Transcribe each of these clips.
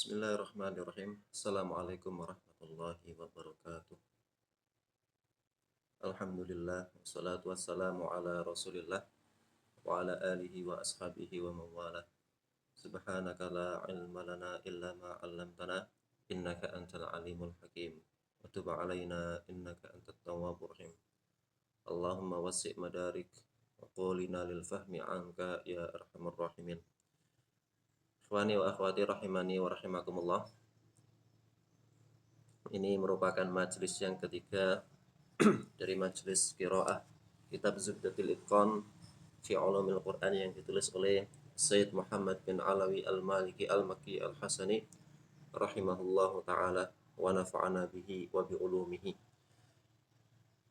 Bismillahirrahmanirrahim. Assalamualaikum warahmatullahi wabarakatuh. Alhamdulillah, wassalatu wassalamu ala rasulillah wa ala alihi wa ashabihi wa mawalah. Subhanaka la ilma lana illa ma 'allamtana innaka antal alimul hakim. Wa tub 'alaina innaka antat tawwabur rahim. Allahumma wasi' madarik wa qulina lil fahmi 'anka ya arhamar rahimin. Ikhwani wa akhwati rahimani wa rahimakumullah. Ini merupakan majelis yang ketiga dari majelis qiraah kitab Zubdatul Itqan fi Ulumil Quran yang ditulis oleh Sayyid Muhammad bin Alawi Al-Maliki Al-Makki Al-Hasani rahimahullahu taala wa nafa'ana bihi wa bi ulumihi.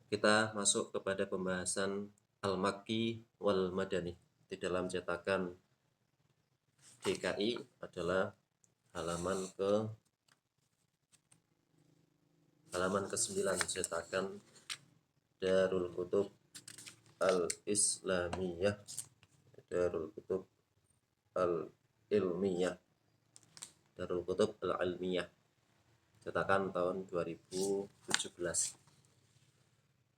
Kita masuk kepada pembahasan Al-Makki wal Madani. Di dalam cetakan DKI adalah halaman ke-9 cetakan Darul Kutub Al-Islamiyah, Darul Kutub Al-Ilmiyah, Darul Kutub Al-Ilmiyah, cetakan tahun 2017.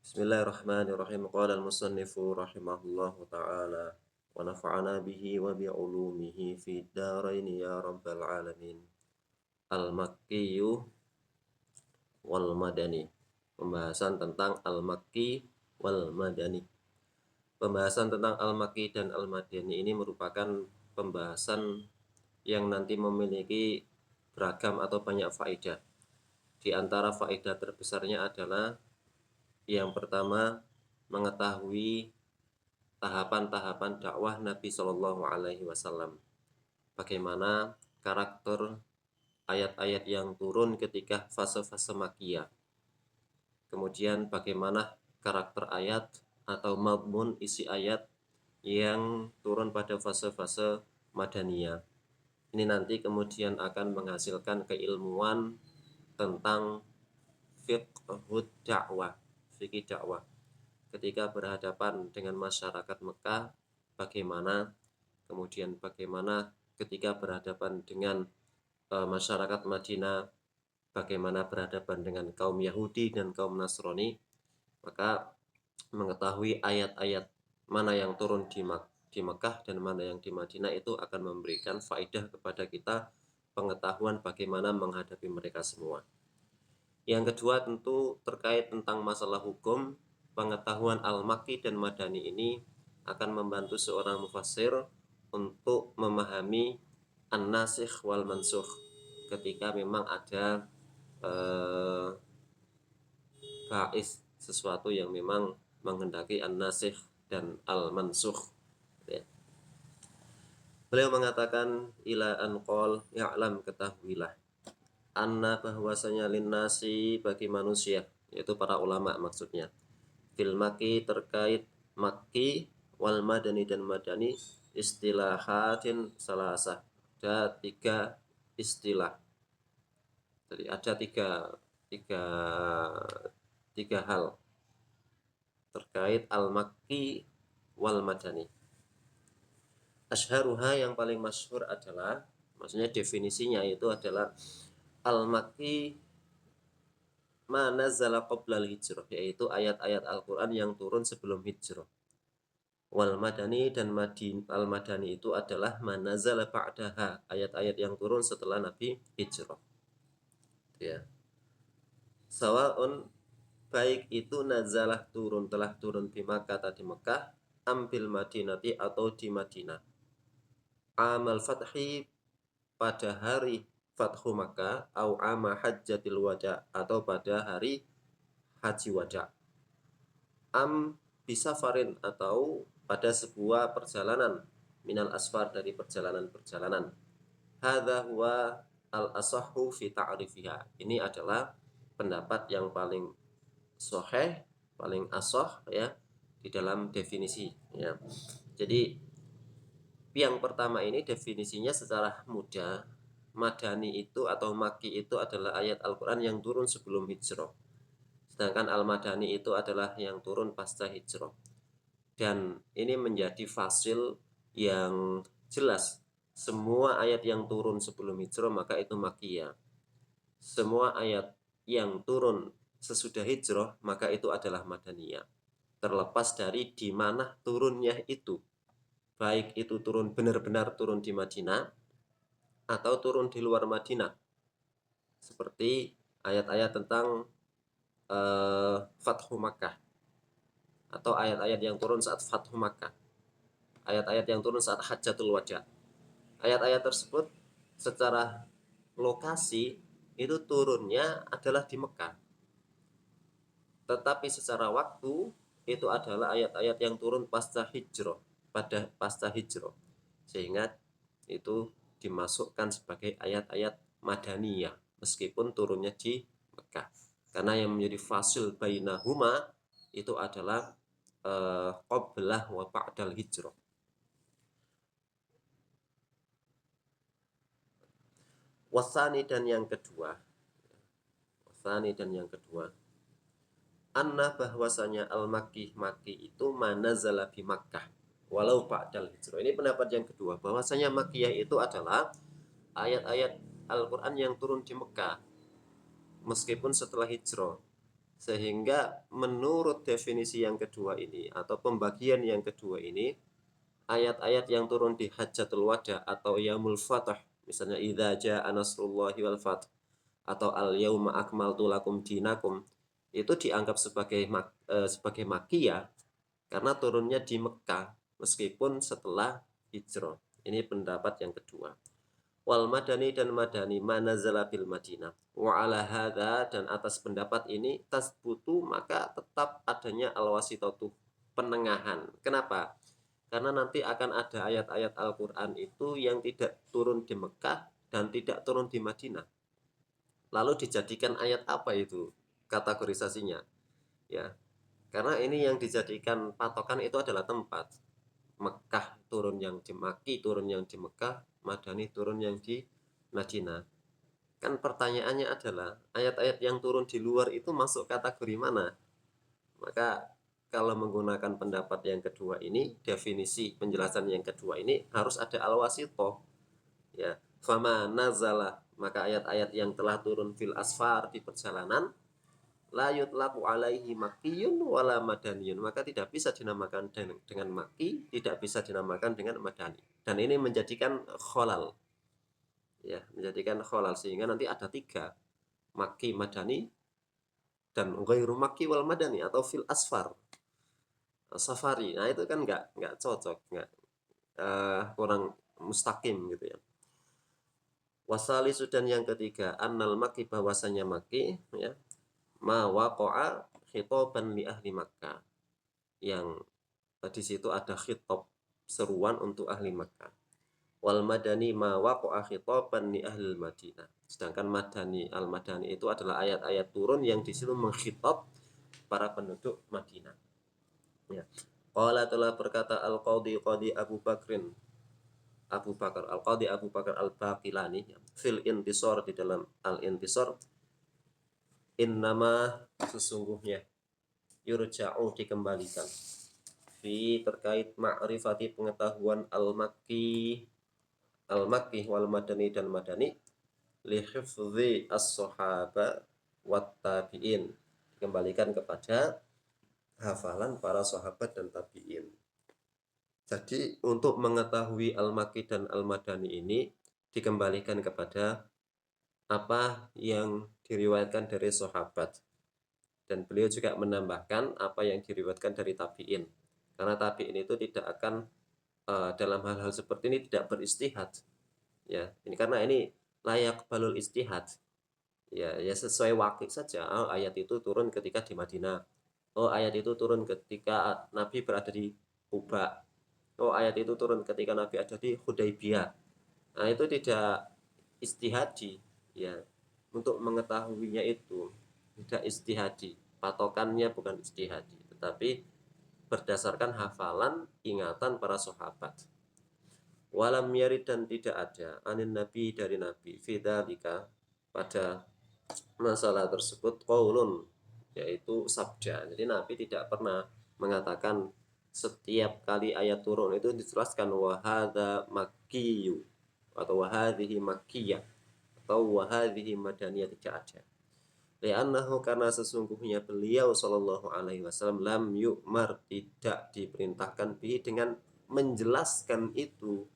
Bismillahirrahmanirrahim. Qala al-musannifu rahimahullahu ta'ala wa nafa'ana bihi wa bi ulumihi fi darain ya rabbal alamin. Al-Makkiyu wal Madani. Pembahasan tentang Al-Makki wal Madani. Pembahasan tentang Al-Makki dan Al-Madani ini merupakan pembahasan yang nanti memiliki beragam atau banyak faedah. Di antara faedah terbesarnya adalah yang pertama, mengetahui tahapan-tahapan dakwah Nabi Shallallahu Alaihi Wasallam. Bagaimana karakter ayat-ayat yang turun ketika fase-fase Makkiyah. Kemudian bagaimana karakter ayat atau madmun isi ayat yang turun pada fase-fase Madaniyah. Ini nanti kemudian akan menghasilkan keilmuan tentang fiqhud dakwah, fikih dakwah. Ketika berhadapan dengan masyarakat Mekah, bagaimana, kemudian bagaimana ketika berhadapan dengan masyarakat Madinah, bagaimana berhadapan dengan kaum Yahudi dan kaum Nasrani, maka mengetahui ayat-ayat mana yang turun di Mekah dan mana yang di Madinah itu akan memberikan faedah kepada kita pengetahuan bagaimana menghadapi mereka semua. Yang kedua tentu terkait tentang masalah hukum, pengetahuan Al-Makki dan Madani ini akan membantu seorang mufassir untuk memahami an-nasikh wal mansukh ketika memang ada ba'is, sesuatu yang memang menghendaki an-nasikh dan al-mansukh. Ya. Beliau mengatakan ila anqol ya'lam, ketahuilah, anna bahwasanya linnasi, bagi manusia, yaitu para ulama maksudnya, fil Makki, terkait Makki, wal Madani dan Madani, istilahatin salasah, ada 3 istilah. Jadi ada tiga hal terkait Al-Makki wal Madani. Asyharuha, yang paling masyhur adalah, maksudnya definisinya itu adalah Al-Makki ma nazala qabla al-hijrah, yaitu ayat-ayat Al-Quran yang turun sebelum hijrah. Wal Madani, dan Al-Madani itu adalah ma nazala ba'daha, ayat-ayat yang turun setelah Nabi hijrah. Ya. Sawa'un, baik itu nazalah turun, telah turun di Makkah, di Mekah, ambil Madinati, atau di Madinah. Amal fathi, pada hari Fathu Makkah, au ama hajjatil wada, atau pada hari haji wada. Am bisafarin, atau pada sebuah perjalanan, minal asfar, dari perjalanan-perjalanan. Hadza huwa al-asahhu fi ta'rifiha. Ini adalah pendapat yang paling sahih, paling asah ya di dalam definisi ya. Jadi yang pertama ini definisinya secara mudah, Madani itu atau Makki itu adalah ayat Al-Quran yang turun sebelum hijrah. Sedangkan Al-Madani itu adalah yang turun pasca hijrah. Dan ini menjadi fasil yang jelas Semua ayat yang turun sebelum hijrah maka itu makiyah. Semua ayat yang turun sesudah hijrah maka itu adalah madaniyah. Terlepas dari di mana turunnya itu. Baik itu turun benar-benar turun di Madinah atau turun di luar Madinah. Seperti ayat-ayat tentang Fathu Makkah atau ayat-ayat yang turun saat Fathu Makkah. Ayat-ayat yang turun saat Hajjatul Wada. Ayat-ayat tersebut secara lokasi itu turunnya adalah di Mekah. Tetapi secara waktu itu adalah ayat-ayat yang turun pasca hijrah, pada pasca hijrah. Sehingga itu dimasukkan sebagai ayat-ayat madaniyah meskipun turunnya di Mekah. Karena yang menjadi fasil bainahuma itu adalah qablah wa ba'dal hijrah. Wasani dan yang kedua, anna bahwasanya al-makki itu manazala bi Makkah walau ba'dal hijrah. Ini pendapat yang kedua, bahwasanya makiyah itu adalah ayat-ayat Al-Qur'an yang turun di Mekah meskipun setelah hijrah. Sehingga menurut definisi yang kedua ini atau pembagian yang kedua ini, ayat-ayat yang turun di Hajjatul Wada atau Yaumul Fath, misalnya idza jaa nasrullahi wal fath atau al yauma akmaltu lakum dinakum, itu dianggap sebagai makiyah karena turunnya di Mekah meskipun setelah hijrah. Ini pendapat yang kedua. Wal madani dan madani manazala bil Madinah. Wa ala hadza, dan atas pendapat ini tasbutu maka tetap adanya al-wasitatu, penengahan. Kenapa? Karena nanti akan ada ayat-ayat Al-Qur'an itu yang tidak turun di Mekah dan tidak turun di Madinah. Lalu dijadikan ayat apa itu kategorisasinya? Ya, karena ini yang dijadikan patokan itu adalah tempat. Mekah turun yang di Maki, turun yang di Mekah, Madani turun yang di Madinah. Kan pertanyaannya adalah ayat-ayat yang turun di luar itu masuk kategori mana? Maka kalau menggunakan pendapat yang kedua ini, definisi penjelasan yang kedua ini harus ada al-wasithah. Ya, fama nazala, maka ayat-ayat yang telah turun fil asfar, di perjalanan, la yutlaku alaihi makiyun wala madaniyun, maka tidak bisa dinamakan dengan maki, tidak bisa dinamakan dengan madani. Dan ini menjadikan kholal, ya, menjadikan kholal, sehingga nanti ada tiga, maki, madani, dan ghairu maki wal madani atau fil asfar, safari. Nah itu kan nggak cocok, nggak kurang mustaqim gitu ya. Wasali sudan yang ketiga, annal maki, bahwasanya maki, ya, ma waqa'a khitaban li ahli Makkah, yang di situ ada khitab, seruan untuk ahli Makkah. Wal madani ma waqa'a khitaban li ahli Madinah. Sedangkan madani, al-madani itu adalah ayat-ayat turun yang di situ mengkhitab para penduduk Madinah. Ya. Qala telah berkata al-qadhi qadhi Abu Bakar al-Qadhi Abu Bakar al-Baqilani, ya, fil intisar, di dalam al-intisar, innama, sesungguhnya, yurja'u, dikembalikan, fi, terkait ma'rifati, pengetahuan al-makki wal madani dan madani, li hifzi as-sahaba wat tabi'in, dikembalikan kepada hafalan para sahabat dan tabi'in. Jadi untuk mengetahui al-makki dan al-madani ini dikembalikan kepada apa yang diriwayatkan dari sahabat, dan beliau juga menambahkan apa yang diriwayatkan dari tabi'in, karena tabi'in itu tidak akan dalam hal-hal seperti ini tidak beristihad, ya, ini karena ini layak balul istihad, ya, ya sesuai waktu saja. Oh, ayat itu turun ketika di Madinah, oh ayat itu turun ketika Nabi berada di Kuba, oh ayat itu turun ketika Nabi ada di Hudaybiyah. Nah itu tidak istihadi, ya, untuk mengetahuinya itu tidak istihadi, patokannya bukan istihadi, tetapi berdasarkan hafalan ingatan para sahabat. Walam yarid, dan tidak ada, anin nabi, dari nabi, fidzalika, pada masalah tersebut, qaulun, yaitu sabda. Jadi nabi tidak pernah mengatakan setiap kali ayat turun itu dijelaskan wahada makkiyu, atau wahadhihi makkiyah atau wahadhihi madaniyah, tidak ada. Li'annahu, karena sesungguhnya beliau sallallahu alaihi wasallam lam yu'mar, tidak diperintahkan bihi, dengan menjelaskan itu.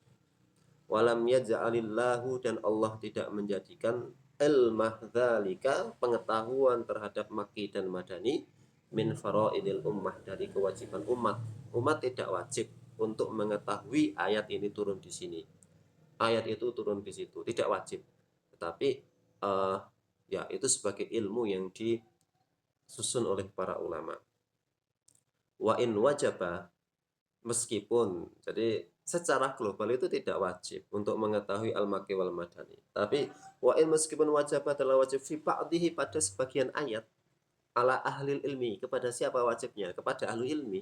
Walam yaj'alillahu, dan Allah tidak menjadikan ilmah dzalika, pengetahuan terhadap Makki dan Madani, min faraidil ummah, dari kewajiban umat. Umat tidak wajib untuk mengetahui ayat ini turun di sini, ayat itu turun di situ, tidak wajib. Tetapi ya itu sebagai ilmu yang disusun oleh para ulama. Wa in wajaba, meskipun, jadi secara global itu tidak wajib untuk mengetahui al-makki wal madani. Tapi wa in, meskipun wajib adalah wajib fi ba'dihi, pada sebagian ayat, ala ahli ilmi, kepada siapa wajibnya? Kepada ahli ilmi,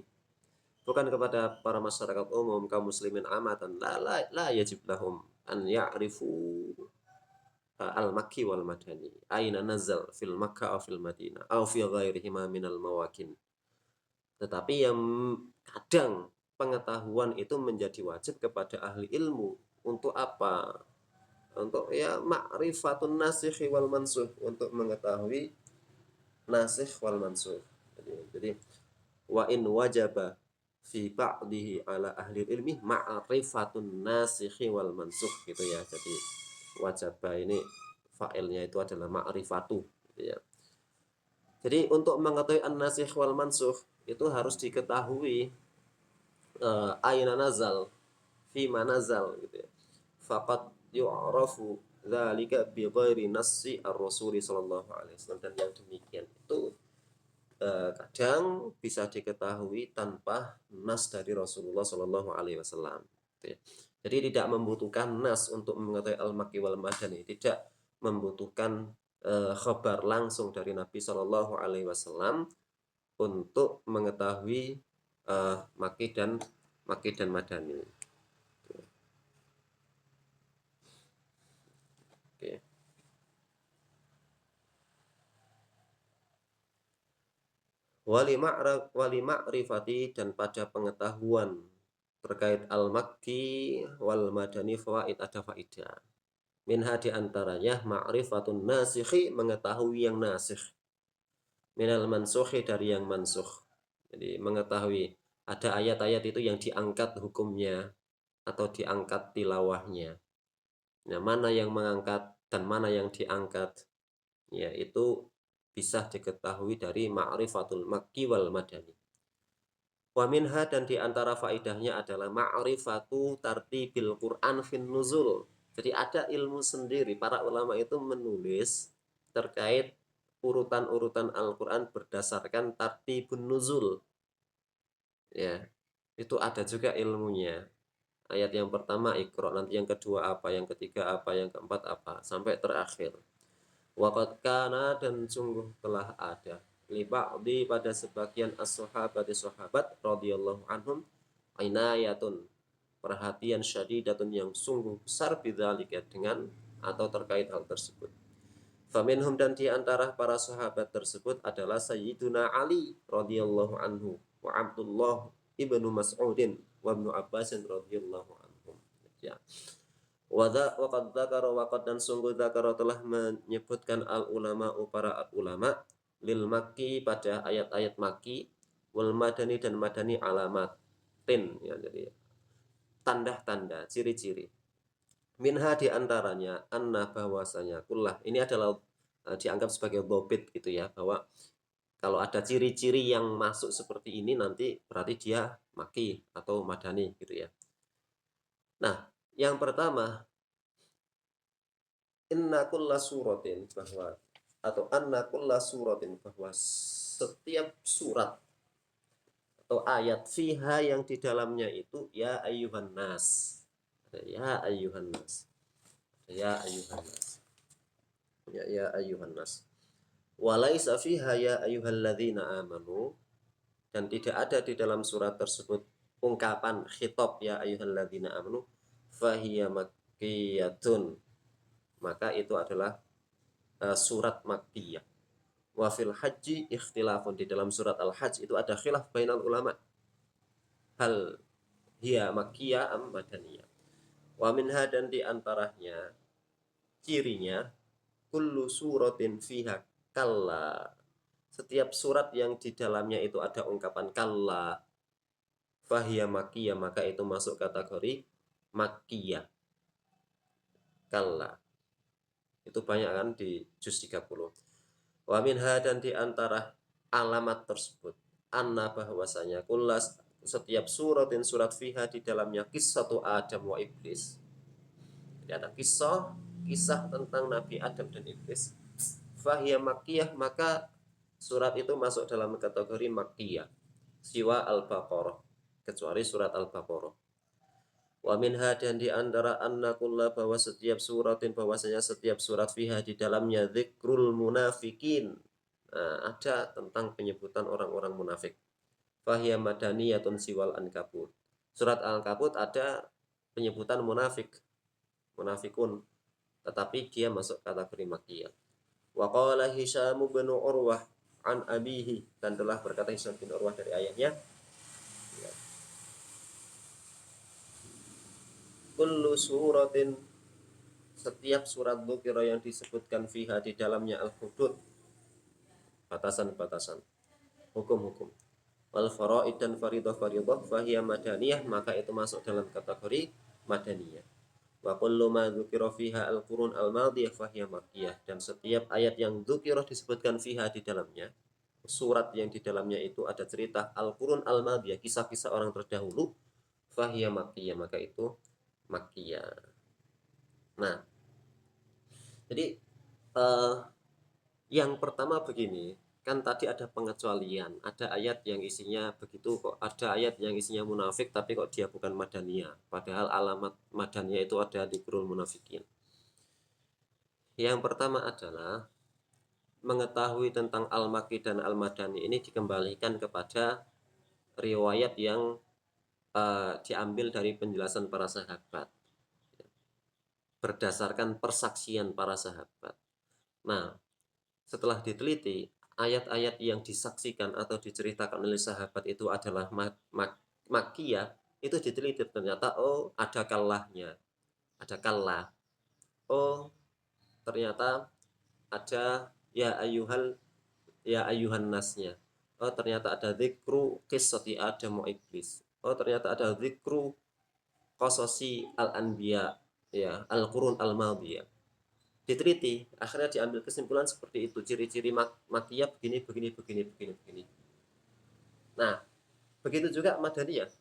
bukan kepada para masyarakat umum, kaum muslimin amatan. La yajib lahum an ya'rifu al-makki wal madani aina nazal fil makkah aw fil madinah aw fi ghairihima minal mawakin. Tetapi yang kadang pengetahuan itu menjadi wajib kepada ahli ilmu. Untuk apa? Untuk ya ma'rifatun nasikh wal mansukh, untuk mengetahui nasikh wal mansukh. Jadi wa in wajaba fi ba'dihi ala ahli ilmi ma'rifatun nasikh wal mansukh, gitu ya. Jadi wajaba ini fa'ilnya itu adalah ma'rifatu, gitu ya. Jadi untuk mengetahui an-nasikh wal mansukh itu harus diketahui aina nazal, fi manazal, gitu ya. Faqad yu'rafu dzalika bi ghairi nassi ar-rasul sallallahu alaihi wasallam, dan yang demikian itu kadang bisa diketahui tanpa nas dari Rasulullah sallallahu alaihi wasallam, gitu ya. Jadi tidak membutuhkan nas untuk mengetahui al-makki wal madani, tidak membutuhkan khabar langsung dari Nabi sallallahu alaihi wasallam untuk mengetahui makki dan madani. Oke. Wali ma'rifati, dan pada pengetahuan terkait al-makki wal madani fawaid, ada faidah. Minha, di antaranya ma'rifatun nasikhi, mengetahui yang nasikh, minal mansukhi, dari yang mansukh. Jadi mengetahui ada ayat-ayat itu yang diangkat hukumnya atau diangkat tilawahnya. Nah, mana yang mengangkat dan mana yang diangkat, ya itu bisa diketahui dari ma'rifatul makki wal madani. Wa minha, dan diantara faidahnya adalah ma'rifatu tartibil Qur'an fin nuzul. Jadi ada ilmu sendiri, para ulama itu menulis terkait urutan-urutan Al-Qur'an berdasarkan tartibun nuzul. Ya, itu ada juga ilmunya. Ayat yang pertama Iqra, nanti yang kedua apa, yang ketiga apa, yang keempat apa, sampai terakhir. Waqad kana, dan sungguh telah ada, li ba'di, pada sebagian as-sahabati, sahabat radhiyallahu anhum, inayatun, perhatian syadidatun, yang sungguh besar, bidzalika, dengan atau terkait hal tersebut. Faminhum, dan di antara para sahabat tersebut adalah Sayyiduna Ali radhiyallahu anhu, wa Abdullah ibnu Mas'udin, wa Ibnu Abbas radhiyallahu anhum. Ya. Waqad dzakara, waqad, dan sungguh dzakara, telah menyebutkan al ulama, para ulama, lil makki, pada ayat-ayat makki, wal madani, dan madani, alamatin, ya, jadi tanda-tanda, ciri-ciri. Minha, di antaranya anna, bahwasanya, kullah, ini adalah dianggap sebagai dhobit, gitu ya, bahwa kalau ada ciri-ciri yang masuk seperti ini nanti berarti dia makki atau madani, gitu ya. Nah, yang pertama, inna kulla suratin, bahwa, atau anna kulla suratin, bahwa setiap surat atau ayat, fiha, yang di dalamnya itu, ya ayyuhan nas, ya ayyuhan nas, ya ayyuhan nas, ya ayyuhan nas, walaisa fiha ya ayyuhalladzina amanu, dan tidak ada di dalam surat tersebut ungkapan khitab ya ayyuhalladzina amanu, fahiya makkiyatun, maka itu adalah surat makkiyah. Wa fil haji ikhtilafun, di dalam surat al-hajj itu ada khilaf bainal ulama, hal hiya makkiyah am madaniyah. Wa minha, dan di antaranya cirinya, kullu suratin fiha kalla. Setiap surat yang di dalamnya itu ada ungkapan kalla, fahiya makkiyah, maka itu masuk kategori makkiyah. Kalla. Itu banyak kan di juz 30. Wa minha, dan di antara alamat tersebut, anna, bahwasanya kullas, setiap suratin, surat fiha di dalamnya kisatu Adam wa Iblis. Jadi ada kisah tentang Nabi Adam dan Iblis. Fahiyah makkiyah, maka surat itu masuk dalam kategori makkiyah. Siwa Al-Baqarah, kecuali surat Al-Baqarah. Wa minha, dan di antara anna kulla, bahwa setiap suratin, bahwasanya setiap surat fiha di dalamnya dzikrul munafikin. Nah, ada tentang penyebutan orang-orang munafik. Fahiyah madaniyatun siwal ankabut. Surat Al-Ankabut ada penyebutan munafikun, tetapi dia masuk kategori makkiyah. Wa qala Hisham bin Urwah an abihi, dan telah berkata Hisham bin Urwah dari ayahnya, kullu suratin, setiap surat dzukira yang disebutkan fiha di dalamnya al-hudud, batasan-batasan, hukum-hukum, wal faraid, dan faridah-faridah, fahiya madaniyah, maka itu masuk dalam kategori madaniyah. Wa kullu ma dzukira fiha al-qurun al-madiyah fahiya makkiyah, dan setiap ayat yang dzukira disebutkan fiha di dalamnya, surat yang di dalamnya itu ada cerita al-qurun al-madiyah, kisah-kisah orang terdahulu, fahiya makkiyah, maka itu makkiyah. Nah, jadi yang pertama begini, kan tadi ada pengecualian, ada ayat yang isinya begitu, kok ada ayat yang isinya munafik tapi kok dia bukan madaniyah, padahal alamat madaniyah itu ada di Qur'an munafikin. Yang pertama adalah mengetahui tentang al-Makki dan al-Madani ini dikembalikan kepada riwayat yang diambil dari penjelasan para sahabat, berdasarkan persaksian para sahabat. Nah, setelah diteliti, ayat-ayat yang disaksikan atau diceritakan oleh sahabat itu adalah makkiyah, itu diteliti, ternyata oh ada kallahnya, ada kallah. Oh, ternyata ada ya ayuhan nasnya. Oh, ternyata ada dzikru qissati Adam wa Iblis. Oh, ternyata ada dzikru qasasi al-anbiya, ya, al-qurun al-madiyah. Diteliti, akhirnya diambil kesimpulan seperti itu, ciri-ciri makkiyah begini. Nah, begitu juga madaniyah,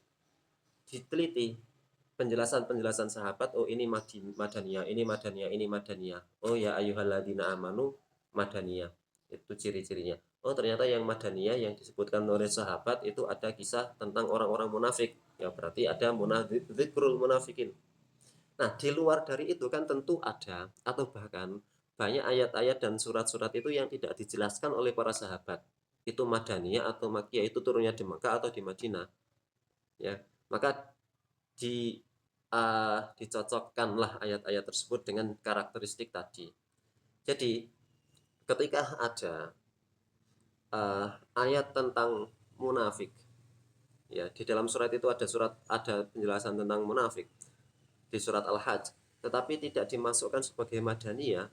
diteliti penjelasan sahabat, oh ini madaniyah, ini madaniyah. Oh ya ayyuhalladzina amanu madaniyah. Itu ciri-cirinya. Oh, ternyata yang madaniyah yang disebutkan oleh sahabat itu ada kisah tentang orang-orang munafik. Ya berarti ada dzikrul munafikin. Nah, di luar dari itu kan tentu ada, atau bahkan banyak ayat-ayat dan surat-surat itu yang tidak dijelaskan oleh para sahabat. Itu madaniyah atau makkiyah, itu turunnya di Makkah atau di Madinah. Ya, maka dicocokkanlah ayat-ayat tersebut dengan karakteristik tadi. Jadi, ketika ada ayat tentang munafik, ya di dalam surat itu ada penjelasan tentang munafik di surat Al-Hajj, tetapi tidak dimasukkan sebagai madaniyah.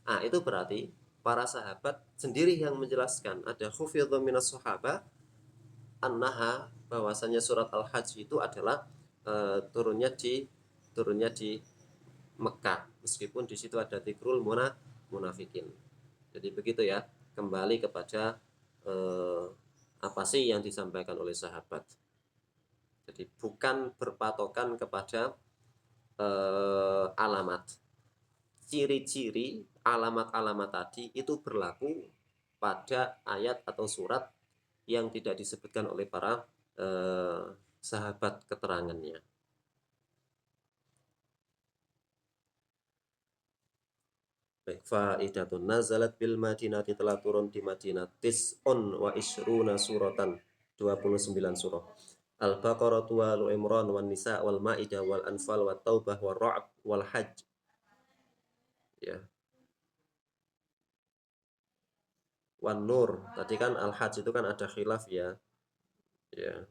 Nah, itu berarti para sahabat sendiri yang menjelaskan, ada hufidhu minas sahabah annaha, bahwasanya surat Al-Hajj itu adalah turunnya di Mekah, meskipun di situ ada dzikrul munafikin. Jadi begitu ya, kembali kepada apa sih yang disampaikan oleh sahabat. Jadi bukan berpatokan kepada alamat. Ciri-ciri alamat-alamat tadi itu berlaku pada ayat atau surat yang tidak disebutkan oleh para sahabat keterangannya. Baik, faidatun nazalat bil Madinati, telah turun di Madinah tis'un wa isruna suratan, 29 surah. Al-Baqarah wal Imran wan Nisa wal Maidah wal Anfal wat Taubah wal Ra'd wal Hajj. Ya. Wan Nur. Tadi kan Al-Hajj itu kan ada khilaf ya. Ya.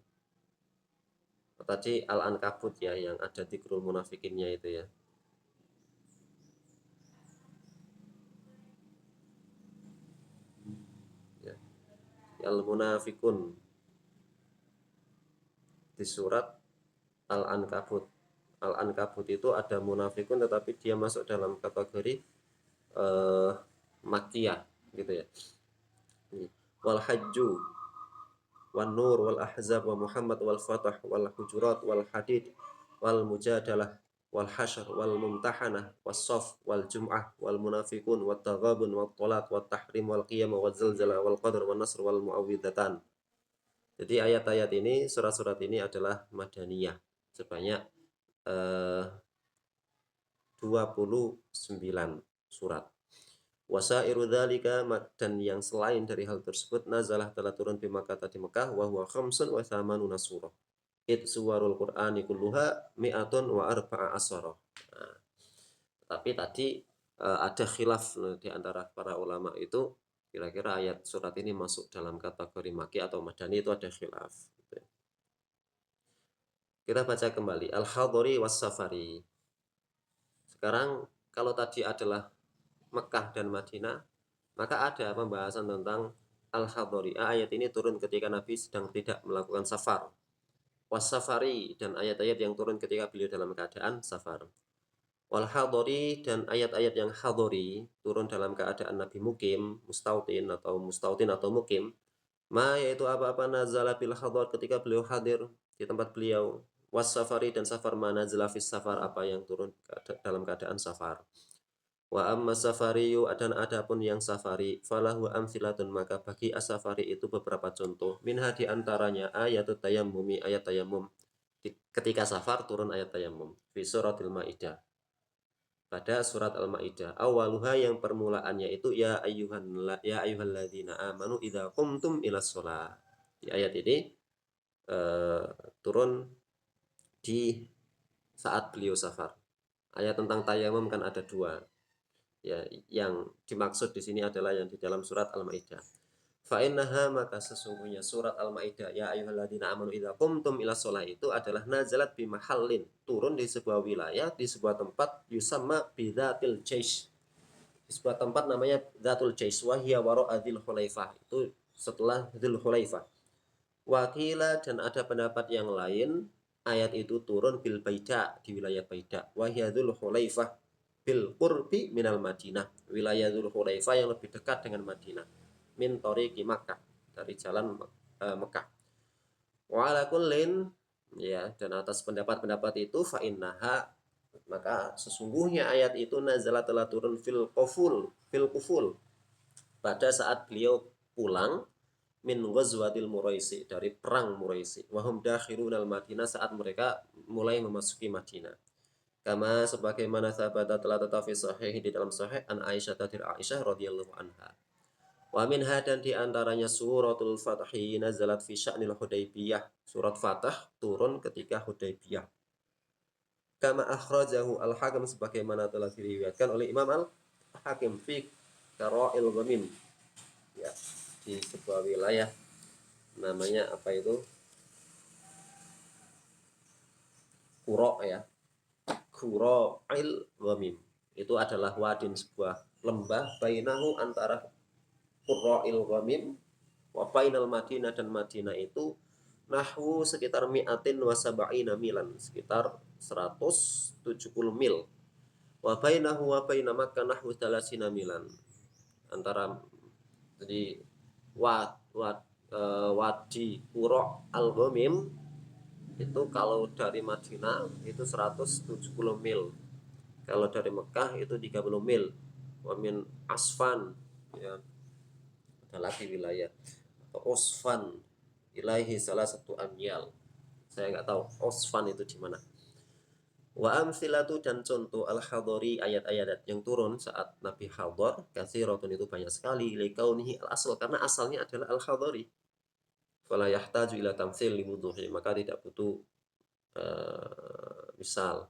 Tadi Al-Ankabut ya, yang ada dzikrul munafikinnya itu ya. Ya. Al-Munafikun di surat Al-Ankabut. Al-Ankabut itu ada munafikun tetapi dia masuk dalam kategori eh, Makkiyah gitu ya. Wal Hajju wan Nur wal Ahzab wa Muhammad wal Fatah wal Hujurat wal Hadid wal Mujadalah wal Hasyr wal Mumtahanah was Saf wal Jum'ah wal Munafikun wat Taghabun wat Talaq wat Tahrim wal Qiyamah wal Zalzalah wal Qadr wal Nasr wal Muawwidatan. Jadi ayat-ayat ini, surat-surat ini adalah madaniyah sebanyak 29 surat. Wasairu dzalika, dan yang selain dari hal tersebut nazalah telah turun di Makkah di Mekah wa huwa khamsun wa thamanuna surah. It suwarul Qur'ani kulluha mi'atun wa arba'a asara. Nah, tapi tadi ada khilaf di antara para ulama itu, kira-kira ayat surat ini masuk dalam kategori Makki atau Madani, itu ada khilaf. Kita baca kembali Al-Hadari was Safari. Sekarang kalau tadi adalah Mekah dan Madinah, maka ada pembahasan tentang Al-Hadari. Ayat ini turun ketika Nabi sedang tidak melakukan safar. Was-safari, dan ayat-ayat yang turun ketika beliau dalam keadaan safar. Wal-hadari, dan ayat-ayat yang hadari turun dalam keadaan Nabi mukim, mustautin atau mukim. Ma, yaitu apa-apa nazala bil hadar, ketika beliau hadir di tempat beliau. Was-safari, dan safar, mana nazala safar, apa yang turun dalam keadaan safar. Wa amma safariyu, dan adapun yang safari, falahu amsilatun, maka bagi as-safari itu beberapa contoh. Minha, di antaranya ayatut tayammumi, ayat tayammum. Ketika safar turun ayat tayammum. Fi suratil Maidah, pada surat Al-Maidah. Awaluha, yang permulaannya itu ya ayyuhalladzina amanu idza qumtum ilas shalah. Di ayat ini turun di saat beliau safar. Ayat tentang tayamum kan ada dua. Ya, yang dimaksud di sini adalah yang di dalam surat Al-Maidah. Fa innaha, maka sesungguhnya surat Al-Maidah ya ayyuhalladzina amanu idza qumtum ilas shalah itu adalah nazalat bi mahallin, turun di sebuah wilayah, di sebuah tempat, yusamma bidzatil jaish, di sebuah tempat namanya Dzatul Jaish, wa hiya wara'a dzil Hulaifah, itu setelah Dzul Hulaifah. Wakila, dan ada pendapat yang lain, ayat itu turun bil Baida, di wilayah Baida, wa hiya Dzul Hulaifah bil qurbi minal Madinah, wilayah Dzul Hulaifah yang lebih dekat dengan Madinah, min tariqi Makkah, dari jalan Mekah. Wa ala kullin, ya, dan atas pendapat-pendapat itu, fa innaha, maka sesungguhnya ayat itu nazalah, telah turun fil kuful, pada saat beliau pulang min ghazwatil Muraisi, dari perang Muraisi, wahum dakhirun al Madinah, saat mereka mulai memasuki Madinah. Kama, sebagaimana sahabat telah tetap sahih di dalam sahih an Aisyah, dari Aisyah radhiyallahu anha. Wa minha, dan diantaranya suratul Fathi nazalat fi sya'nil Hudaybiyah, surat Fatah turun ketika Hudaybiyah. Kama akhrajahu al-Hakim, sebagaimana telah diriwayatkan oleh Imam al-Hakim fi Qara'il Ghamim, ya, di sebuah wilayah namanya apa itu, Qura, ya, Qara'il Ghamim, itu adalah wadin, sebuah lembah, bainahu, antara Qurra'il Ghamim wa bainal Madinah, dan Madinah itu nahwu sekitar mi'atin wa sab'ina milan, sekitar 170 mil. Wa bainahu wa baina Makkah nahwu 30 milan, antara, jadi wadi Qura al-Ghamim itu kalau dari Madinah itu 170 mil, kalau dari Mekah itu 30 mil. Wa min Asfan, ya, ada lagi wilayah atau Osfan, ilaihi salah satu anyal, saya nggak tahu Osfan itu di mana. Wa amsilatu, dan contoh al-hadari, ayat-ayat yang turun saat Nabi hadar, katsiratun, itu banyak sekali, likaunihi al-asl, karena asalnya adalah al-hadari. Fala yahtaju ila tamtsil liwuduhi, maka tidak butuh misal.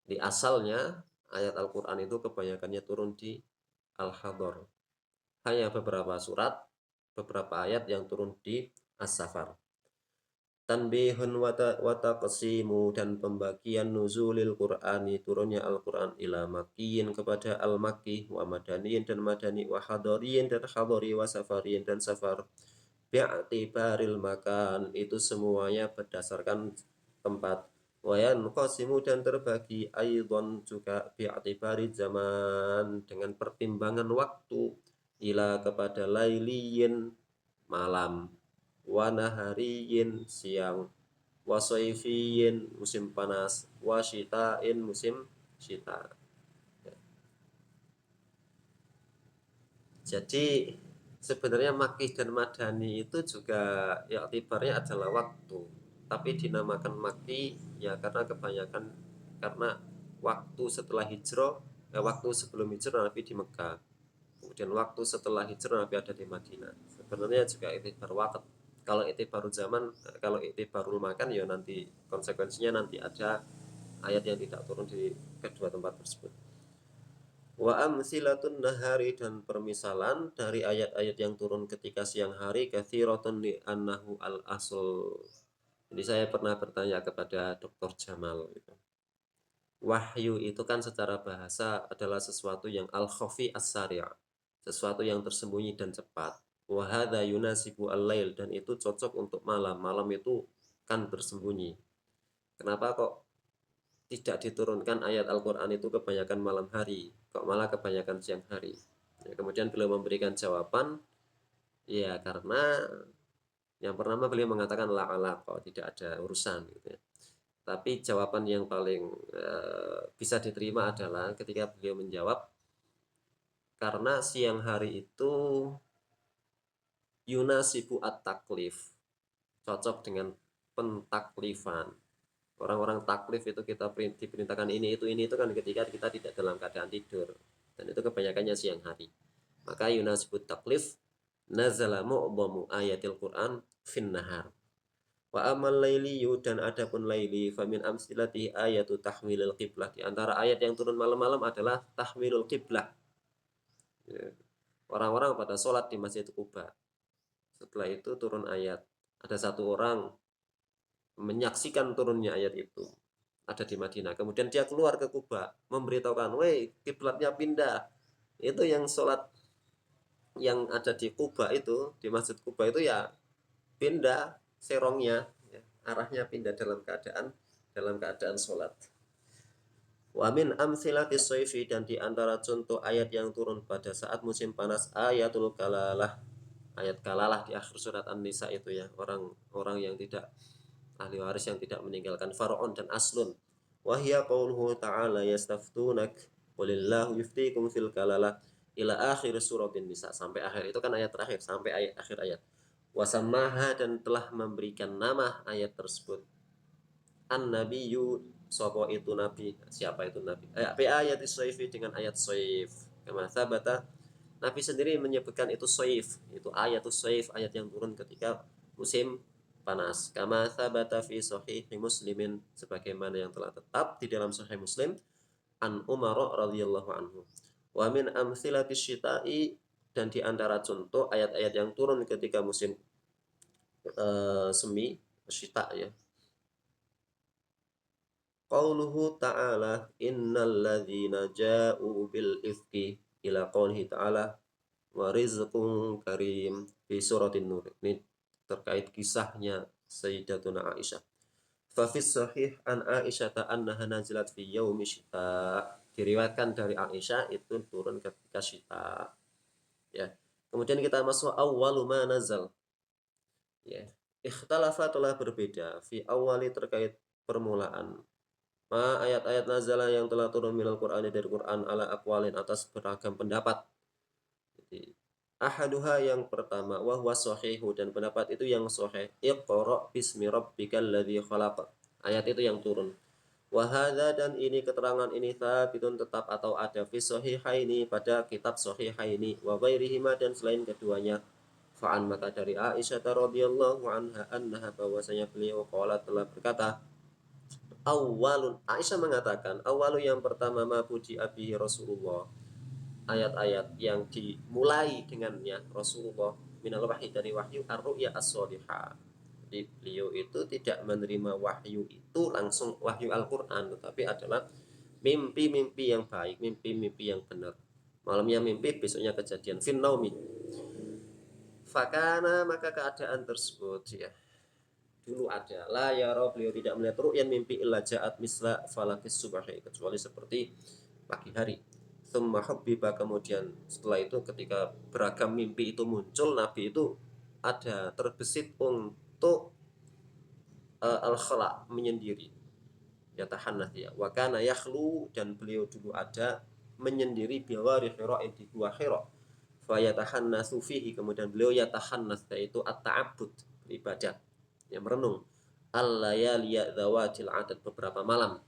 Di asalnya ayat Al-Qur'an itu kebanyakannya turun di al-hadar. Hanya beberapa surat, beberapa ayat yang turun di as-safar. tanbihun wa taqsimu, dan pembagian nuzulil Qur'ani, turunnya Al-Qur'an, ila makkiyin, kepada al-makki, wa madaniyin dan madani, wa hadariyin dan hadari, wa safariyin dan safar. Bi'tibaril makan, itu semuanya berdasarkan tempat. Wa yanqasimu, dan terbagi, aidan juga bi'tibari zaman, dengan pertimbangan waktu, ila kepada lailiyin malam, wa nahariyin siang, wa sayfiyin musim panas, wa syita'in musim syita. Jadi sebenarnya makih dan madani itu juga ya tibarnya adalah waktu, tapi dinamakan makih ya karena kebanyakan karena waktu setelah hijrah, waktu sebelum hijrah Nabi di Mekah, kemudian waktu setelah hijrah Nabi ada di Madinah. Sebenarnya juga itibar waktu. Kalau itibarul zaman, kalau itibarul makan ya nanti konsekuensinya nanti ada ayat yang tidak turun di kedua tempat tersebut. Wa amsilatun nahari, dan permisalan dari ayat-ayat yang turun ketika siang hari, kathiratun li annahu al asl. Jadi saya pernah bertanya kepada Dr. Jamal gitu. Wahyu itu kan secara bahasa adalah sesuatu yang al-khafi as-sari', sesuatu yang tersembunyi dan cepat. Wa hadza yunasibu al-lail, dan itu cocok untuk malam. Malam itu kan bersembunyi. Kenapa kok tidak diturunkan ayat Al-Quran itu kebanyakan malam hari, kok malah kebanyakan siang hari? Ya, kemudian beliau memberikan jawaban, ya karena yang pertama beliau mengatakan la'ala, kok tidak ada urusan gitu ya. Tapi jawaban yang paling bisa diterima adalah ketika beliau menjawab, karena siang hari itu yunasibu at-taklif, cocok dengan pentaklifan. Orang-orang taklif itu kita diperintahkan ini itu kan ketika kita tidak dalam keadaan tidur, dan itu kebanyakannya siang hari. Maka yunasibut taklif nazala mu'dhamu ayatil Qur'an fin nahar. Wa amal lailiyu, dan adapun laili, famin amsilati ayatu tahwilul qiblah, di antara ayat yang turun malam-malam adalah tahwilul qiblah. Ya. Orang-orang pada sholat di Masjid Quba, setelah itu turun ayat, ada satu orang menyaksikan turunnya ayat itu, ada di Madinah, kemudian dia keluar ke Kuba memberitahukan, weh kiblatnya pindah. Itu yang sholat yang ada di Kuba itu, di Masjid Kuba itu ya pindah serongnya, ya, arahnya pindah dalam keadaan sholat. Wa min amsilati soifi, dan di antara contoh ayat yang turun pada saat musim panas, ayatul kalalah, ayat kalalah di akhir surat An-Nisa itu ya, orang-orang yang tidak ahli waris yang tidak meninggalkan faraon dan aslun. Wahya qauluhu ta'ala yastaftunak qulillahu yuftikum fil kalalah, ila akhir suratin Nisa, sampai akhir itu kan ayat terakhir, sampai ayat akhir ayat. Wasamaha, dan telah memberikan nama ayat tersebut an-nabiyyu, sapa itu nabi, siapa itu nabi, ayat soifi, dengan ayat soif. Kama sabata, Nabi sendiri menyebutkan itu soif, itu ayat soif, ayat yang turun ketika musim panas. Kama sabata fi sahih Muslimin, sebagaimana yang telah tetap di dalam Sahih Muslim, an Umar radhiyallahu anhu. Wa min amsilati syita'i, dan di antara contoh ayat-ayat yang turun ketika musim semi, syita ya, qauluhu ta'ala innal ladzina ja'u bil ifki, ila qaulihi ta'ala wa rizqun karim, di suratin Nur. Ini terkait kisahnya Sayyidatuna Aisyah. Fa fis sahih an Aisyah annaha nazilat fi yaumi syita, diriwayatkan dari Aisyah itu turun ketika syita ya. Kemudian kita masuk awwalu ma nazal ya. Ikhtalafa, telah berbeda, fi awali, terkait permulaan, ayat-ayat nazala yang telah turun minal Qur'ani, dari Quran, ala aqwalin, atas beragam pendapat. Jadi ahaduha, yang pertama, wa huwa sahihu, dan pendapat itu yang sahih, iqra bismi rabbikal ladzi khalaq, ayat itu yang turun. Wa hadza, dan ini keterangan ini tsabitun, tetap atau ada, fi sahihaini, pada kitab sahihaini, wa ghairihima, dan selain keduanya. Fa'an, maka dari Aisyah radhiyallahu anha, annaha, bahwasanya beliau qala, telah berkata, awalun, Aisyah mengatakan, awalu, yang pertama, ma puji abihi Rasulullah, ayat-ayat yang dimulai dengannya Rasulullah, minal wahyi, dari wahyu, ar-ru'ya as-shalihah, Jadi beliau itu tidak menerima wahyu itu langsung wahyu Al-Quran, tetapi adalah mimpi-mimpi yang baik, mimpi-mimpi yang benar. Malamnya mimpi, besoknya kejadian. Finnaumi. Fakana, maka keadaan tersebut ya dulu ada la yara, beliau tidak melihat ru'yan mimpi illa ja'at misla falakis subahi, kecuali seperti pagi hari. Tsumma hubbiba, kemudian setelah itu ketika beragam mimpi itu muncul, Nabi itu ada terbesit untuk al-khala, menyendiri, ya tahannath ya. Wa kana yakhlu, dan beliau dulu ada menyendiri biwari Hira, di gua Hira. Fa yatahannatsu fihi, kemudian beliau yatahannats, yaitu at-ta'abbud, ibadah, yang merenung al-layali dzawatil adad, beberapa malam.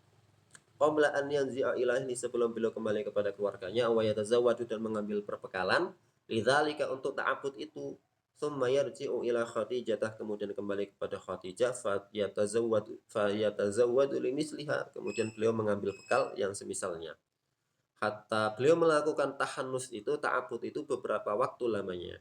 Qabla an yanzi'a ilahi, sebelum beliau kembali kepada keluarganya, wa yatazawwadu, dan mengambil perbekalan, lidzalika, untuk ta'abbud itu. Tsumma yarji'u ila Khadijah, kemudian kembali kepada Khadijah, fa yatazawwadu limisliha, kemudian beliau mengambil bekal yang semisalnya. Hatta beliau melakukan tahannus itu, ta'abbud itu, beberapa waktu lamanya.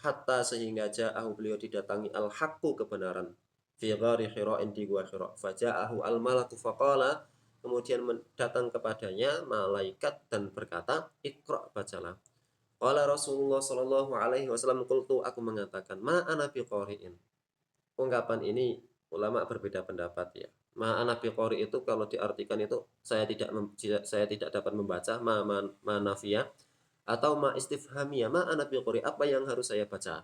Hatta sehingga ja'ahu, beliau didatangi al-haqqu, kebenaran, fi ghari Hira'in, di gua Hira. Faja'ahu al-malaku faqala, kemudian datang kepadanya malaikat dan berkata, Iqra, bacalah. Qala Rasulullah sallallahu alaihi wasallam, qultu, aku mengatakan, ma ana biqari'in. Ungkapan ini ulama berbeda pendapat ya. Ma ana biqari itu kalau diartikan itu saya tidak dapat membaca, ma nafiyah, atau ma istifhamiyah, ma ana biqari, apa yang harus saya baca,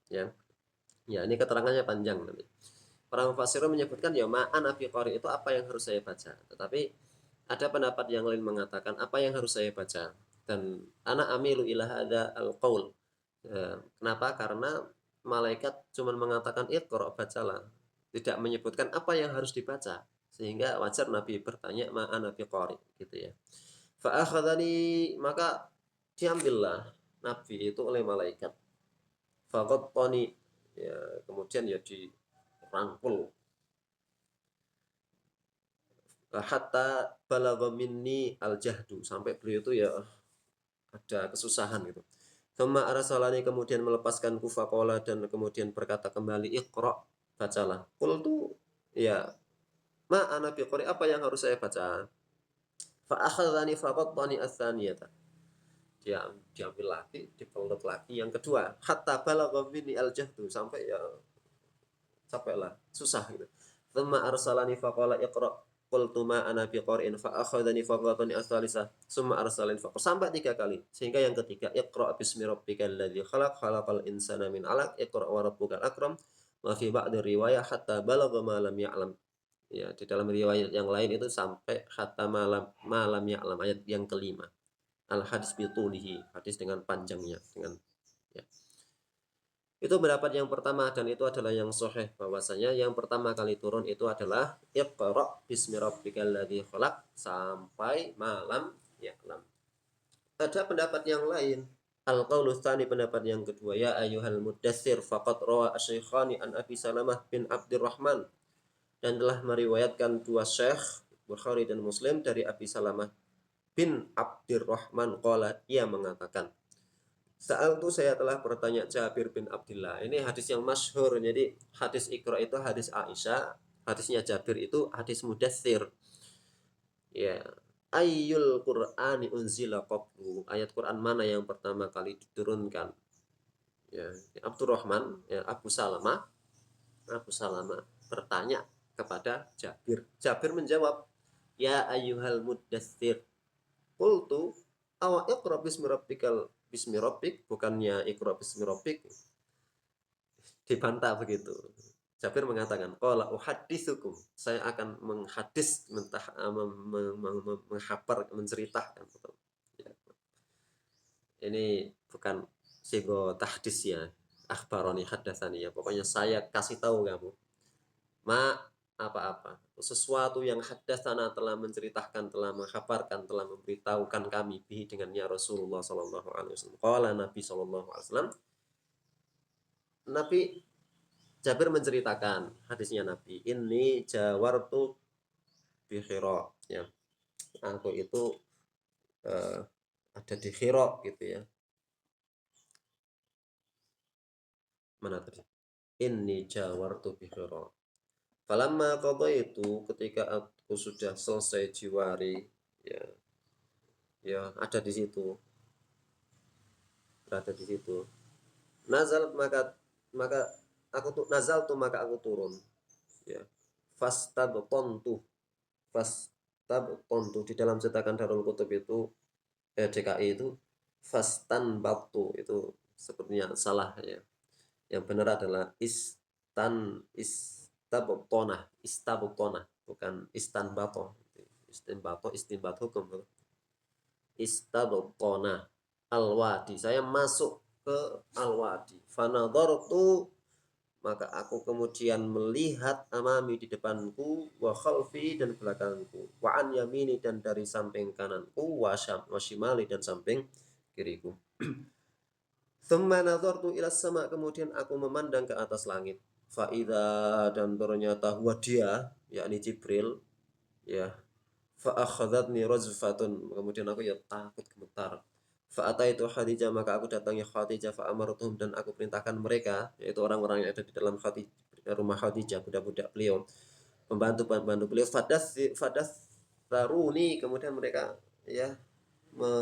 ya. Ya, ini keterangannya panjang nanti. Para mufassirun menyebutkan ya ma ana biqari itu apa yang harus saya baca. Tetapi ada pendapat yang lain mengatakan apa yang harus saya baca. Dan ana amilu ila hadza al-qaul. Kenapa? Karena malaikat cuma mengatakan iqra, bacalah. Tidak menyebutkan apa yang harus dibaca. Sehingga wajar Nabi bertanya ma ana biqari, gitu ya. Fa akhadhani, maka diambillah Nabi itu oleh malaikat. Faqattani, ya, kemudian ya dirangkul. Hatta balagha minni al-jahdu, sampai beliau itu ya ada kesusahan gitu. Thumma arsalani, kemudian melepaskan faqala, dan kemudian berkata kembali, Iqra, bacalah. Qultu, ya ma ana biqari, apa yang harus saya baca? Fa akhadhani faqattani ats-tsaniyata. Dia diambil lagi, dipeluk lagi yang kedua. Hatta balagha minni al-jahdu, sampai ya sampailah susah gitu. Thumma arsalani faqala Iqra, qultu ma ana biqari'in, fa akhadhani faqatani ats-tsalisah, summa arsalani faqala, sampai 3 kali. Sehingga yang ketiga, Iqra bismi rabbikal ladzi khalaq, khalaqal insana min 'alaq, Iqra wa rabbukal akram. Wa fi ba'di riwayah hatta balagha ma lam ya'lam. Ya, di dalam riwayat yang lain itu sampai hatta malam ya'lam, ayat yang kelima. Al hadis bitulihi, hadis dengan panjangnya, dengan ya. Itu pendapat yang pertama, dan itu adalah yang sahih, bahwasanya yang pertama kali turun itu adalah Iqra bismi rabbikal ladzi khalaq sampai malam ya'lam. Ada pendapat yang lain. Al-qaulu tsani, pendapat yang kedua, ya ayyuhal mudatstsir, faqad rawa asy-syaikhani an Abi Salamah bin Abdurrahman, dan telah meriwayatkan dua syekh Bukhari dan Muslim dari Abi Salamah bin Abdurrahman, qala, ia mengatakan, Sa'al tuh, saya telah bertanya Jabir bin Abdullah. Ini hadis yang masyhur. Jadi hadis Iqra itu hadis Aisyah, hadisnya Jabir itu hadis Mudatsir. Ya, ayyul Qur'ani unzila qablu, ayat Quran mana yang pertama kali diturunkan? Ya, Abdurrahman, ya, Abu Salamah bertanya kepada Jabir. Jabir menjawab, ya ayyuhal mudatsir. Qultu awa iqra bismi rabbikal, bismi rabbik, bukannya iqra bismi rabbik. Dibantah begitu. Jabir mengatakan, qala uhadditsukum, saya akan menghadis, menghabar, menceritakan. Ya. Ini bukan sigo tahdis ya, akhbaroni haddatsani ya. Pokoknya saya kasih tahu kamu. Ma apa-apa, sesuatu yang haddatsana, telah menceritakan, telah menghabarkan, telah memberitahukan kami bihi, dengannya Rasulullah sallallahu alaihi wasallam. Qala Nabi sallallahu alaihi wasallam, Nabi Jabir menceritakan hadisnya Nabi, ini jawartu bi Hira, ya. Aku itu ada di Hira gitu ya. Mana tadi? inni jawartu bi khira. Falamma qadaitu, ketika aku sudah selesai jiwari, ya, ya ada di situ, berada di situ. Nazal, maka aku tuh nazal tuh maka aku turun, ya. Fastabqantu, fastabqantu di dalam cetakan Darul Kutub itu, DKI itu fastanbatu, itu sepertinya salah ya. Yang benar adalah istabqona, bukan istanbato. Istinbat hukum. Istabqona alwadi, saya masuk ke alwadi. Fanadhartu, maka aku kemudian melihat amami di depanku, wa khalfi dan belakangku, wa an yamini dan dari samping kananku, wa shimali dan samping kiriku. Thumma nadhartu ila sama, kemudian aku memandang ke atas langit. Faida, dan ternyata huwa dia, yakni Jibril, ya. Fa akhadhatni rajfatun, kemudian aku ya takut gemetar. Fa ataitu Khadijah, maka aku datangi Khadijah, fa amartuhum, dan aku perintahkan mereka, yaitu orang-orang yang ada di dalam rumah Khadijah, budak-budak beliau, pembantu-pembantu beliau, fadas taruni, kemudian mereka ya me,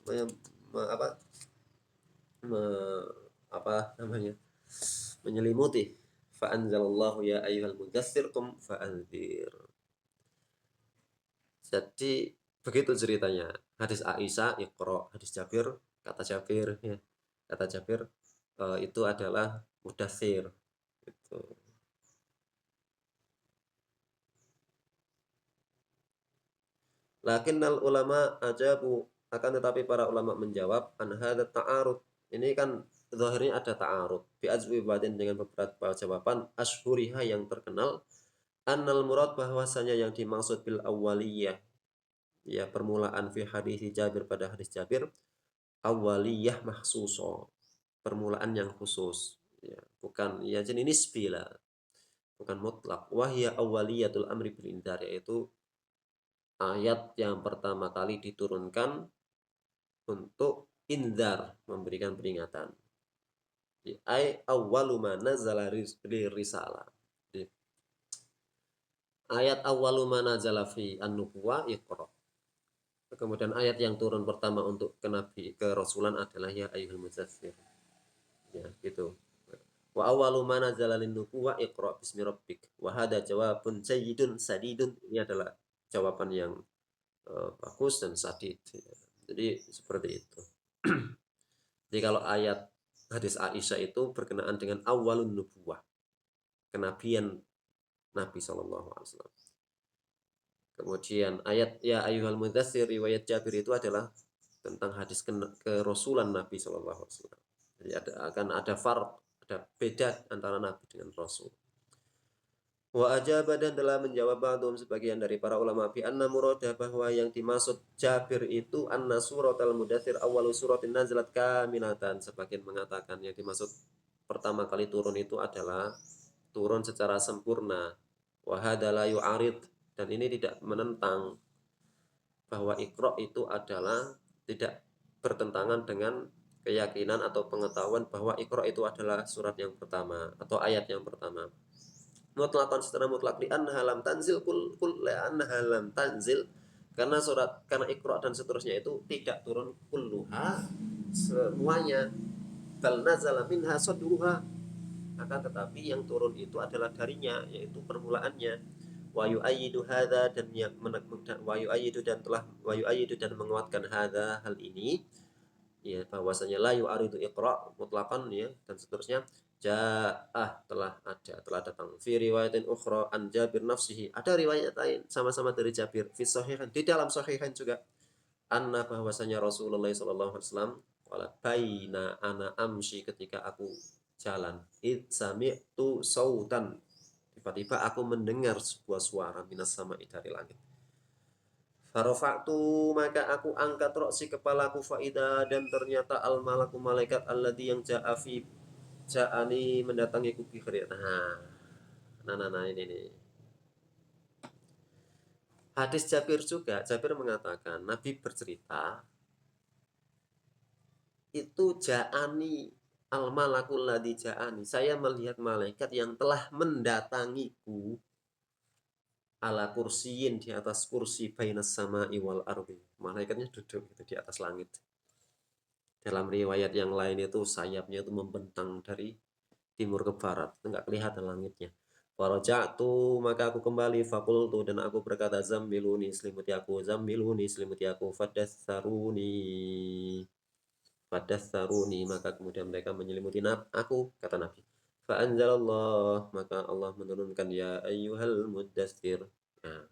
me, apa me, apa namanya, menyelimuti. Fa anzalallahu ya ayyuhal mudaththir qum fa'anzir. Jadi begitu ceritanya. Hadis Aisyah, Iqra, hadis Jabir, kata Jabir ya. Kata Jabir, itu adalah mudaththir itu. Lakinnal ulama ajabu, akan tetapi para ulama menjawab, an hadza ta'arud. Ini kan zahirnya ada ta'arud. Bi azwi batin, dengan beberapa jawaban asyhuriha yang terkenal, annal murad, bahwasanya yang dimaksud bil awwaliyah, ya permulaan, fi hadis Jabir, pada hadis Jabir, awwaliyah mahsuso, permulaan yang khusus, ya, bukan ya jenis nisbi lah, bukan mutlak. Wahya awwaliyatul amri bil indar, yaitu ayat yang pertama kali diturunkan untuk indar, memberikan peringatan. Ai awwalu ma nazala risalah. Ayat awwalu ma nazala fi an-nubuwah Iqra. Kemudian ayat yang turun pertama untuk kerasulan adalah ya ayyuhal muzaffir. Ya, gitu. Wa awwalu ma nazala lin-nubuwah Iqra bismi rabbik. Wa hada jawabun sayyidun sadidun. Ini adalah jawaban yang bagus dan sadid. Jadi seperti itu. Jadi kalau ayat hadis Aisyah itu berkenaan dengan awalun nubuwah, kenabian Nabi SAW. Kemudian ayat ya ayyuhal mudaththir riwayat Jabir itu adalah tentang hadis kerasulan Nabi SAW. Jadi akan ada farq, ada beda antara Nabi dengan Rasul. Wa ajaba, dan telah menjawab ba'dhum, sebagian dari para ulama, bi anna murada, bahwa yang dimaksud Jabir itu anna suratal mudaththir awwalu suratin nazalat kamilatan. Sebagian mengatakan yang dimaksud pertama kali turun itu adalah turun secara sempurna. Wa hadza la yu'arid, dan ini tidak menentang bahwa Iqra itu adalah tidak bertentangan dengan keyakinan atau pengetahuan bahwa Iqra itu adalah surat yang pertama atau ayat yang pertama. Mutlakan, secara mutlak, li annaha lam tanzil, kul la annaha lam tanzil, karena Iqra dan seterusnya itu tidak turun kulluha, semuanya, bal nazala minha sadruha, akan tetapi yang turun itu adalah darinya, yaitu permulaannya. Wa yu'ayyidu hadza, dan yang wa yu'ayyidu dan telah wa yu'ayyidu dan menguatkan hadza, hal ini, ya, bahwasanya la yu'aridu Iqra mutlaqan, ya, dan seterusnya. Ja'ah, telah datang, fi riwayatin ukhra an Jabir nafsihi, ada riwayat lain sama-sama dari Jabir, fi sahihain, di dalam sahihain juga, anna, bahwasanya Rasulullah sallallahu alaihi wasallam, wala baina ana amshi, ketika aku jalan, id sami'tu sautan, tiba-tiba aku mendengar sebuah suara, minas sama'i, dari langit. Farofa'tu, maka aku angkat roksi, kepalaku, faida, dan ternyata al malaku, malaikat, alladhi yang ja'ani mendatangi kubi khiri. Nah, ini. Hadis Jabir juga, Jabir mengatakan Nabi bercerita itu ja'ani, al-malakul ladzi ja'ani, saya melihat malaikat yang telah mendatangiku ala kursiyin, di atas kursi bainas sama'i wal ardi. Malaikatnya duduk itu di atas langit. Dalam riwayat yang lain itu sayapnya itu membentang dari timur ke barat, enggak kelihatan langitnya. Faraja'tu, maka aku kembali, fakultu, dan aku berkata, zammiluni, selimuti aku, zammiluni, selimuti aku, fadassaruni, maka kemudian mereka menyelimuti aku, kata Nabi. Fa'anzalallah, maka Allah menurunkan, ya ayyuhal muddatsir. Nah,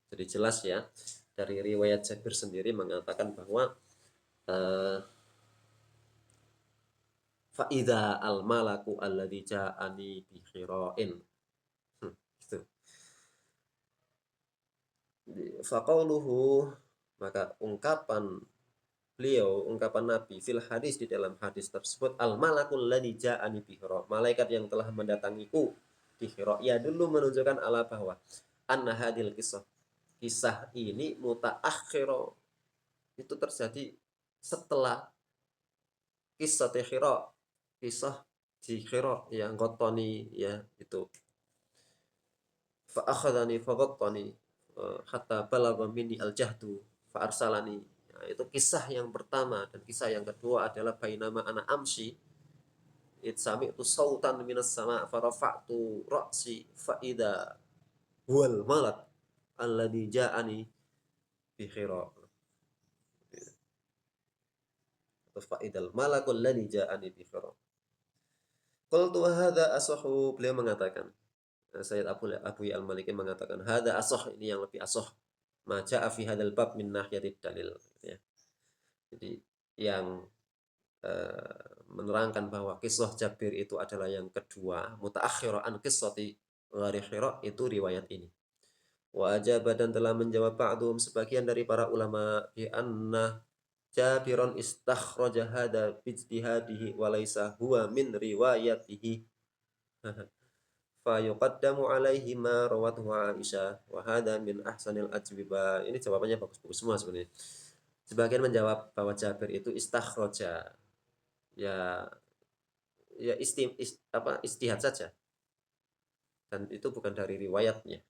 jadi jelas ya, dari riwayat Jabir sendiri mengatakan bahwa fa'idha al-malaku alladhi ja'ani bi khira'in. Gitu. Faqauluhu, maka ungkapan Nabi fil hadis, di dalam hadis tersebut, al-malakul ladzi ja'ani bi khira', malaikat yang telah mendatangiku di khira', ya dulu menunjukkan ala bahwa anna hadil kisah ini mutaakhiro, itu terjadi setelah kisah di khira', kisah di khira' yang qotoni ya itu. Fa akhadhani faghattani hatta balagha minni al-jahdu fa arsalani. Nah, itu kisah yang pertama, dan kisah yang kedua adalah bainama ana amsi sami'tu sautan minas sama' fa rafa'tu ra'si fa idza huwal malak alladzi ja'ani bi khira'. Fa idzal malakul ladzi ja'ani bi khira'. Qultu hadza asahhu, beliau mengatakan, Sayyid Abu Al-Maliki mengatakan, hadza asah, ini yang lebih asah, ma ja'a fi hadzal bab min nahiyatid dalil, ya. Jadi yang menerangkan bahwa kisah Jabir itu adalah yang kedua, mutaakhirah an qissati ghari Hira, itu riwayat ini. Wa ajaba, dan telah menjawab ba'dhum, sebagian dari para ulama, bi anna Jabiron istakhraja hadza bi ijtihadihi wa laisa huwa min riwayatihi. Fa yuqaddamu alaihi ma rawathu Aisyah wa hadha min ahsanil ajwiba. Ini jawabannya bagus-bagus semua sebenarnya. Sebagian menjawab bahwa Jabir itu istakhraja, ya ya istihad saja, dan itu bukan dari riwayatnya.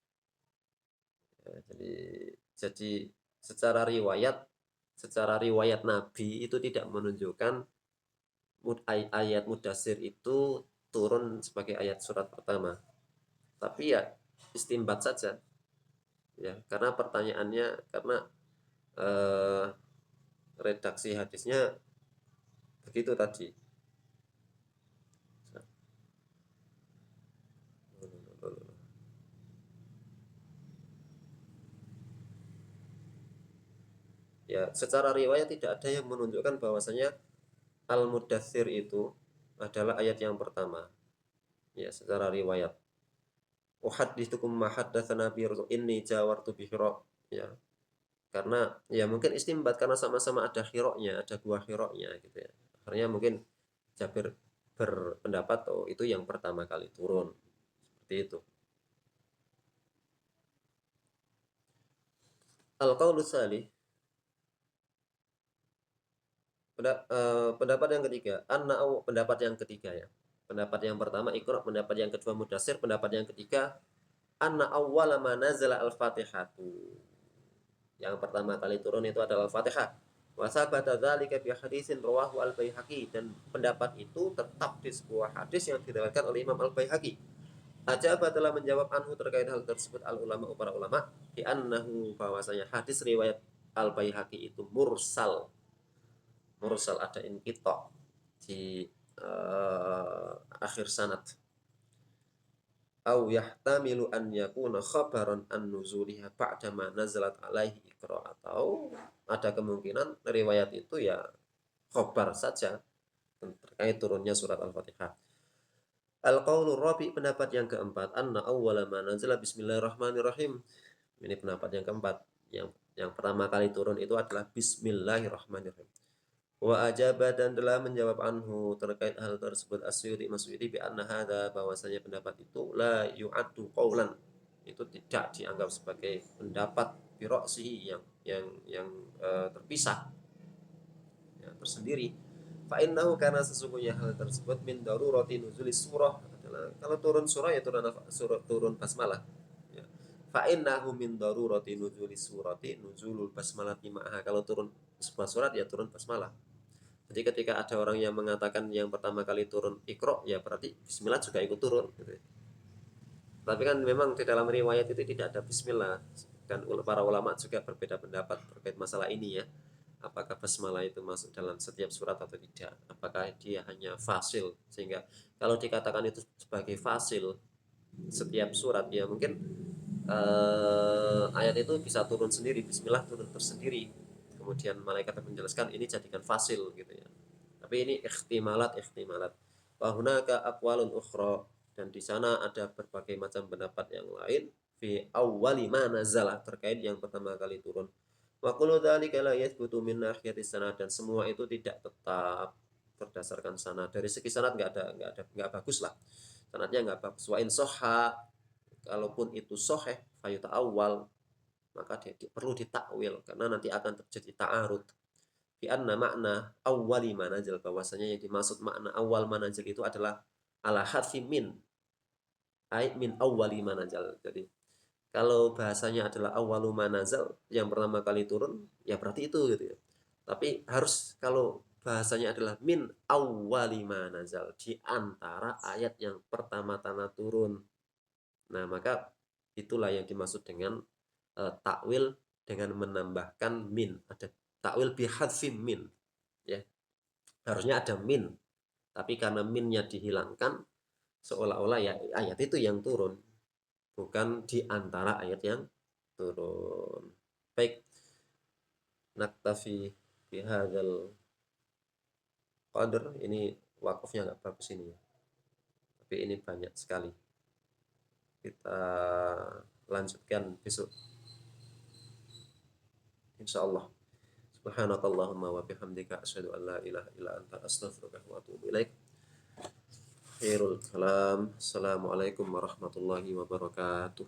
Ya, jadi secara riwayat Nabi itu tidak menunjukkan ayat Mudassir itu turun sebagai ayat surat pertama, tapi ya istimbat saja ya, karena pertanyaannya, karena eh, redaksi hadisnya begitu tadi. Ya, secara riwayat tidak ada yang menunjukkan bahwasanya Al-Mudaththir itu adalah ayat yang pertama. Ya, secara riwayat. Uhaddithukum ma haddatsana bi inni jawartu bi Hira. Ya, karena ya mungkin istimbat karena sama-sama ada khiroknya, ada dua khiroknya gitu ya. Akhirnya mungkin Jabir berpendapat, oh itu yang pertama kali turun. Seperti itu. Al-qaulu tsalits, pendapat yang ketiga, pendapat yang ketiga ya. Pendapat yang pertama Iqra, pendapat yang kedua Mudassir, pendapat yang ketiga anna awwala ma nazala al-Fatihatu. Yang pertama kali turun itu adalah Al-Fatihah. Wa sabata dzalika bi hadisin rawahu al-Baihaqi, dan pendapat itu tetap di sebuah hadis yang diriwayatkan oleh Imam Al-Baihaqi. Ajaba, telah menjawab anhu terkait hal tersebut al ulama, para ulama, di annahu, bahwasanya hadis riwayat Al-Baihaqi itu mursal. Mursal ada inqita di akhir sanad. Au yahtamilu an yakuna khabaran an nuzuliha ba'da ma nazalat alaihi Iqra, atau ada kemungkinan riwayat itu ya khabar saja terkait turunnya surat Al-Fatihah. Al-qaulu rabi, pendapat yang keempat, anna awwala ma nazala bismillahirrahmanirrahim. Ini pendapat yang keempat. Yang pertama kali turun itu adalah bismillahirrahmanirrahim. Wa ajaba, dan telah menjawab anhu terkait hal tersebut As-Suyuti, bi anna hadza, bahwasanya pendapat itu la yu'addu qaulan, itu tidak dianggap sebagai pendapat biroksihi yang terpisah, ya, tersendiri. Fa innahu karena sesungguhnya hal tersebut min darurati nuzuli surah adalah kalau turun surah ya turun basmalah. Ya. Fa innahu min darurati nuzuli surati nuzulul basmalati ma'aha. Kalau turun sebuah surat ya turun basmalah. Jadi ketika ada orang yang mengatakan yang pertama kali turun Iqra, ya berarti bismillah juga ikut turun gitu. Tapi kan memang di dalam riwayat itu tidak ada bismillah, dan para ulama juga berbeda pendapat terkait masalah ini ya. Apakah basmalah itu masuk dalam setiap surat atau tidak? Apakah dia hanya fasil, sehingga kalau dikatakan itu sebagai fasil setiap surat ya mungkin ayat itu bisa turun sendiri, bismillah turun tersendiri. Kemudian malaikat menjelaskan ini jadikan fasil gitu ya. Tapi ini ikhtimalat. Wa hunaka aqwalun ukhra, dan di sana ada berbagai macam pendapat yang lain fi awwali ma nazalah terkait yang pertama kali turun. Wa kullu dzalika la yathbutu min nahiyati sanad, dan semua itu tidak tetap berdasarkan sanad. Dari segi sanad enggak bagus lah. Sanadnya enggak bagus. Wa in sahha, kalaupun itu sahih fayuta awal, maka perlu ditakwil karena nanti akan terjadi ta'arud. Fi anna makna awwali manazil, bahwasanya yang dimaksud makna awal manazil itu adalah ala hadfi min, ai min awwali manazil. Jadi kalau bahasanya adalah awwalu manazil, yang pertama kali turun, ya berarti itu gitu ya. Tapi harus kalau bahasanya adalah min awwali manazil, di antara ayat yang pertama-tama turun. Nah, maka itulah yang dimaksud dengan takwil dengan menambahkan min. Ada takwil bihadfi min, ya. Harusnya ada min, tapi karena minnya dihilangkan, seolah-olah ya ayat itu yang turun, bukan di antara ayat yang turun. Baik, naktafi bihadzal qadr. Ini wakufnya nggak bagus ini ya, tapi ini banyak sekali. Kita lanjutkan besok insyaallah. Subhanakallahumma wa bihamdika asyhadu an la ilaha illa anta astaghfiruka wa atubu ilaik. Khairul kalam. Assalamualaikum warahmatullahi wabarakatuh.